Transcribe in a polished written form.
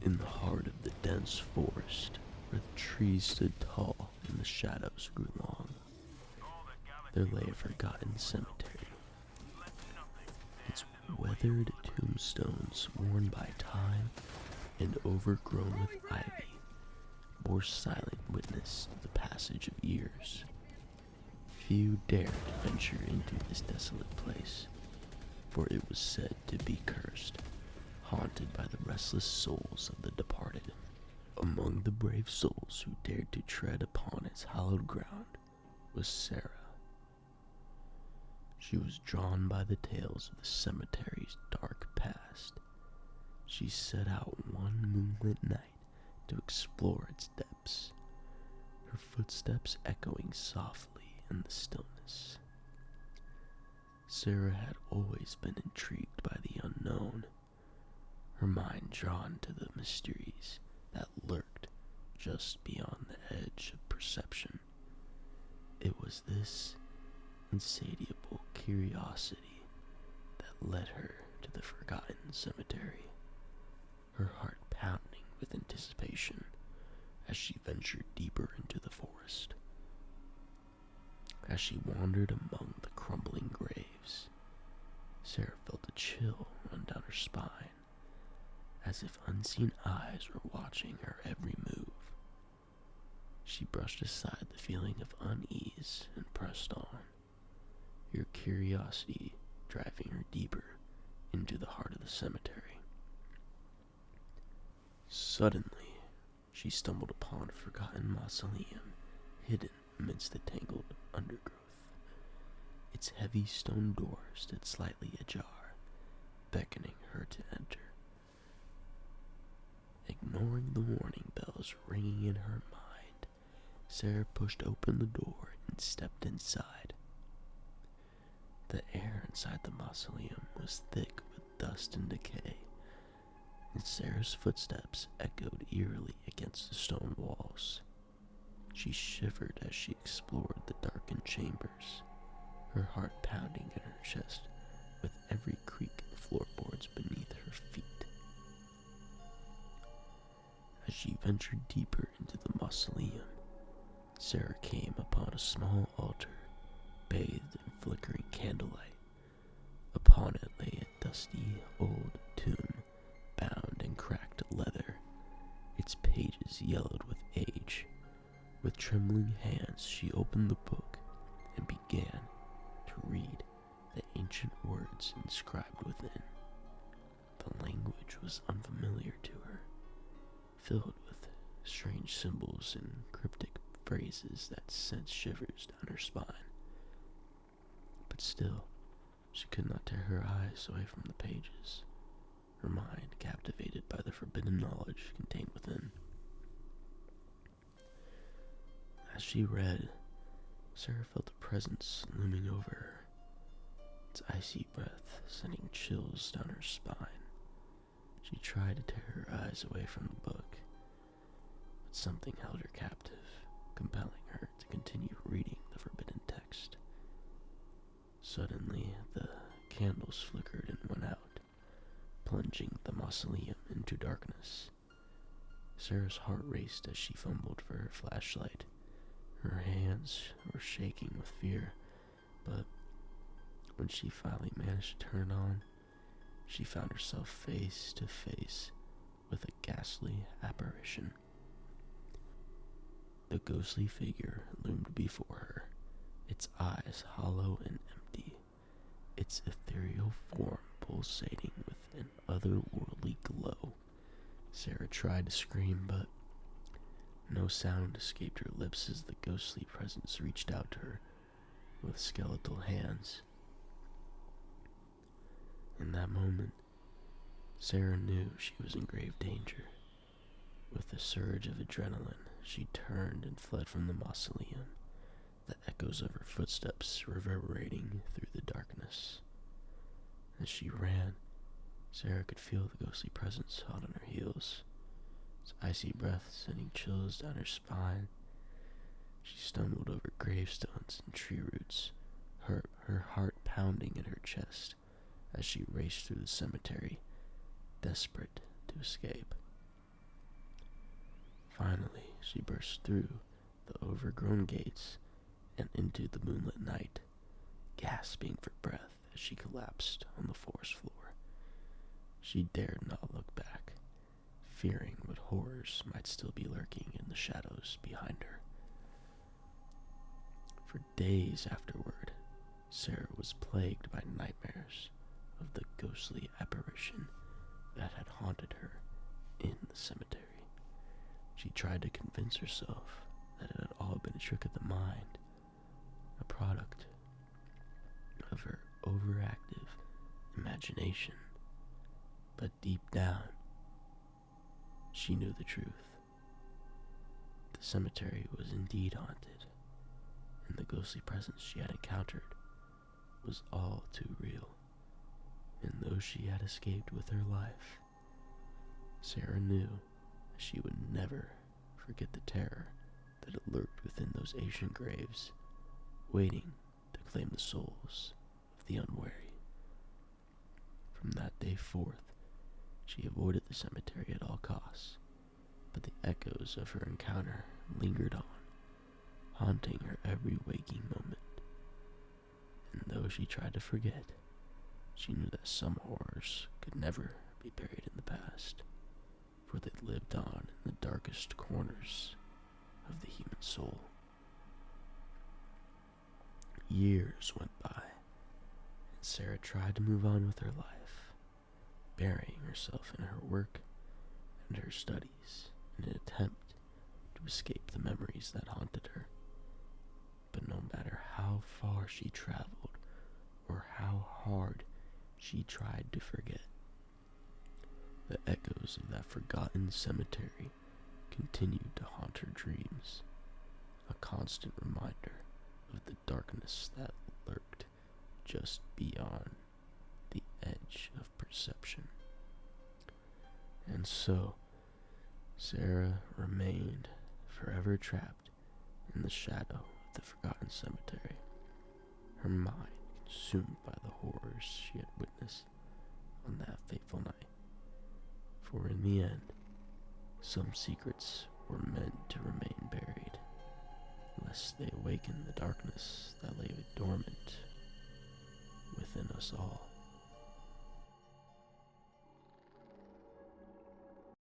In the heart of the dense forest, where the trees stood tall and the shadows grew long, there lay a forgotten cemetery. Its weathered tombstones, worn by time and overgrown with ivy, bore silent witness to the passage of years. Few dared to venture into this desolate place, for it was said to be cursed, haunted by the restless souls of the departed. Among the brave souls who dared to tread upon its hallowed ground was Sarah. She was drawn by the tales of the cemetery's dark past. She set out one moonlit night to explore its depths, her footsteps echoing softly in the stillness. Sarah had always been intrigued by the unknown, her mind drawn to the mysteries that lurked just beyond the edge of perception. It was this insatiable curiosity that led her to the forgotten cemetery, her heart pounding with anticipation as she ventured deeper into the forest. As she wandered among the crumbling graves, Sarah felt a chill run down her spine, as if unseen eyes were watching her every move. She brushed aside the feeling of unease and pressed on, her curiosity driving her deeper into the heart of the cemetery. Suddenly, she stumbled upon a forgotten mausoleum hidden amidst the tangled undergrowth. Its heavy stone door stood slightly ajar, beckoning her to enter. Ignoring the warning bells ringing in her mind, Sarah pushed open the door and stepped inside. The air inside the mausoleum was thick with dust and decay, and Sarah's footsteps echoed eerily against the stone walls. She shivered as she explored the darkened chambers, her heart pounding in her chest with every creak of the floorboards beneath her feet. As she ventured deeper into the mausoleum, Sarah came upon a small altar bathed in flickering candlelight. Upon it lay a dusty old tomb, bound in cracked leather, its pages yellowed with age. With trembling hands, she opened the book and began to read the ancient words inscribed within. The language was unfamiliar to her, filled with strange symbols and cryptic phrases that sent shivers down her spine. But still, she could not tear her eyes away from the pages, her mind captivated by the forbidden knowledge contained within. As she read, Sarah felt a presence looming over her, its icy breath sending chills down her spine. She tried to tear her eyes away from the book, but something held her captive, compelling her to continue reading the forbidden text. Suddenly, the candles flickered and went out, plunging the mausoleum into darkness. Sarah's heart raced as she fumbled for her flashlight. Her hands were shaking with fear, but when she finally managed to turn it on, she found herself face to face with a ghastly apparition. The ghostly figure loomed before her, its eyes hollow and empty, its ethereal form pulsating with an otherworldly glow. Sarah tried to scream, but no sound escaped her lips as the ghostly presence reached out to her with skeletal hands. In that moment, Sarah knew she was in grave danger. With a surge of adrenaline, she turned and fled from the mausoleum, the echoes of her footsteps reverberating through the darkness. As she ran, Sarah could feel the ghostly presence hot on her heels, its icy breath sending chills down her spine. She stumbled over gravestones and tree roots, her heart pounding in her chest as she raced through the cemetery, desperate to escape. she burst through the overgrown gates and into the moonlit night, gasping for breath as she collapsed on the forest floor. She dared not look back, fearing what horrors might still be lurking in the shadows behind her. For days afterward, Sarah was plagued by nightmares of the ghostly apparition that had haunted her in the cemetery. She tried to convince herself that it had all been a trick of the mind, a product of her overactive imagination. But deep down, she knew the truth. The cemetery was indeed haunted, and the ghostly presence she had encountered was all too real. And though she had escaped with her life, Sarah knew that she would never forget the terror that had lurked within those ancient graves, waiting to claim the souls of the unwary. From that day forth, she avoided the cemetery at all costs, but the echoes of her encounter lingered on, haunting her every waking moment. And though she tried to forget, she knew that some horrors could never be buried in the past, for they lived on in the darkest corners of the human soul. Years went by, and Sarah tried to move on with her life, burying herself in her work and her studies in an attempt to escape the memories that haunted her. But no matter how far she traveled or how hard she tried to forget, the echoes of that forgotten cemetery continued to haunt her dreams, a constant reminder of the darkness that lurked just beyond the edge of perception. And so, Sarah remained forever trapped in the shadow of the forgotten cemetery, her mind consumed by the horrors she had witnessed on that fateful night. For in the end, some secrets were meant to remain buried, lest they awaken the darkness that lay dormant within us all.